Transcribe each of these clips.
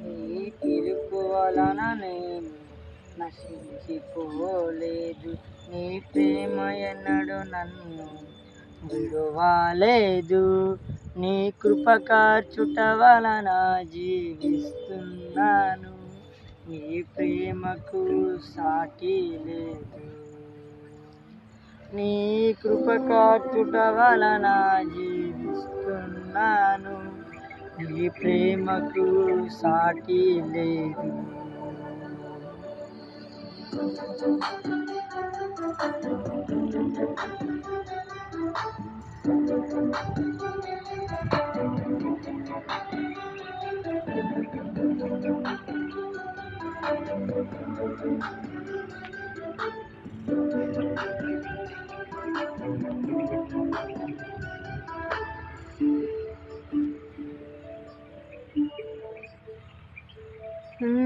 నీ పిలుపు వలన నేను నశించిపోలేదు, నీ ప్రేమ ఎన్నడు నన్ను విడువలేదు. నీ కృప కార్చుట వలన జీవిస్తున్నాను, నీ ప్రేమకు సాటి లేదు. నీ కృప కార్చుట వలన జీవిస్తున్నాను, నీ ప్రేమకు సాటి లేదు.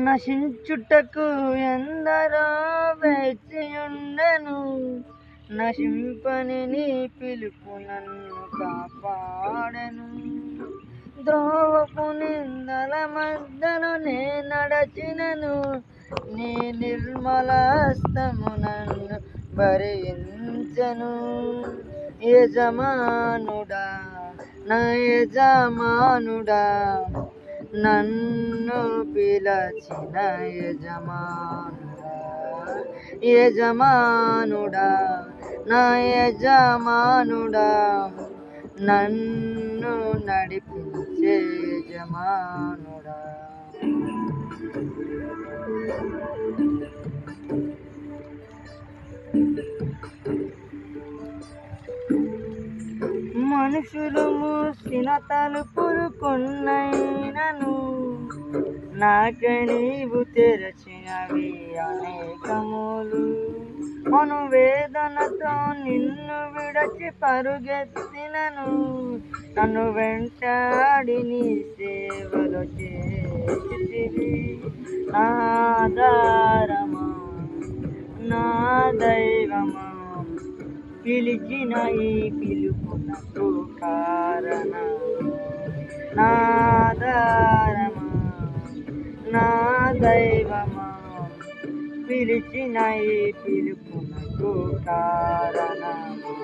నశించుటకు ఎందరో వేచియుండెను, నశింపని నీ పిలుపు నన్ను కాపాడెను. ద్రోవపు నిందల మధ్యను నే నడచినను, నీ నిర్మల హస్తము నన్ను భరించెను. యజమానుడా, నా యజమానుడా, నన్ను పిలచిన యజమానుడా, యజమానుడా, నా యజమానుడా, నన్ను నడిపించే యజమానుడా. మనుషులు మూసిన తలుపులు కొన్నైనను, నాకై నీవు తెరచినవి అనేకములు. మనోవేదనతో నిన్ను విడచి పరుగెత్తినను, నన్ను వెంటాడి నీ సేవలు చేసితివి. నా ఆధారమా, నా దైవమా, పిలిచిన ఈ పిలుపునకు కారణం. నా ఆధారమా, నా దైవమా, పిలిచిన ఈ పిలుపునకు కారణము.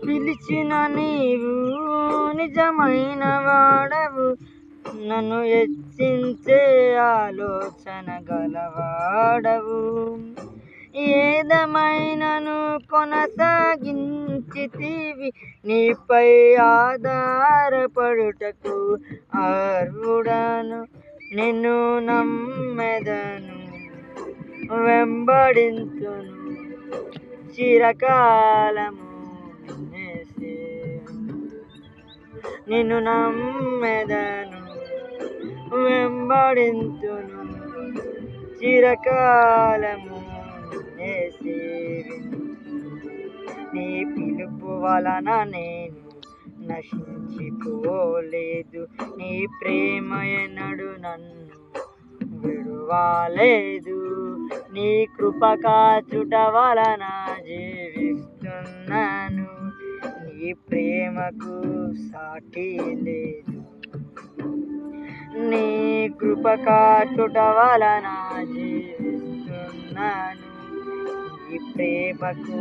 పిలిచిన నీవు నిజమైన వాడవు, నన్ను హెచ్చించే ఆలోచన గలవాడవు. ఏదేమైనను కొనసాగించితివి, నీపై ఆధారపడుటకు అర్హుడను. నిన్ను నమ్మెదను, వెంబడింతును చిరకాలము. నిన్ను నమ్మెదను, వెంబడింతును చిరకాలము. నీ పిలుపు వలన నేను నశించిపోలేదు, నీ ప్రేమ ఎన్నడు నన్ను విడువలేదు. నీ కృప కాచుట వలన జీవిస్తున్నాను, నీ ప్రేమకు సాటి లేదు. నీ కృప కాచుట వలన జీవిస్తున్నాను, నీ ప్రేమకు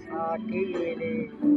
సాటి లేదు.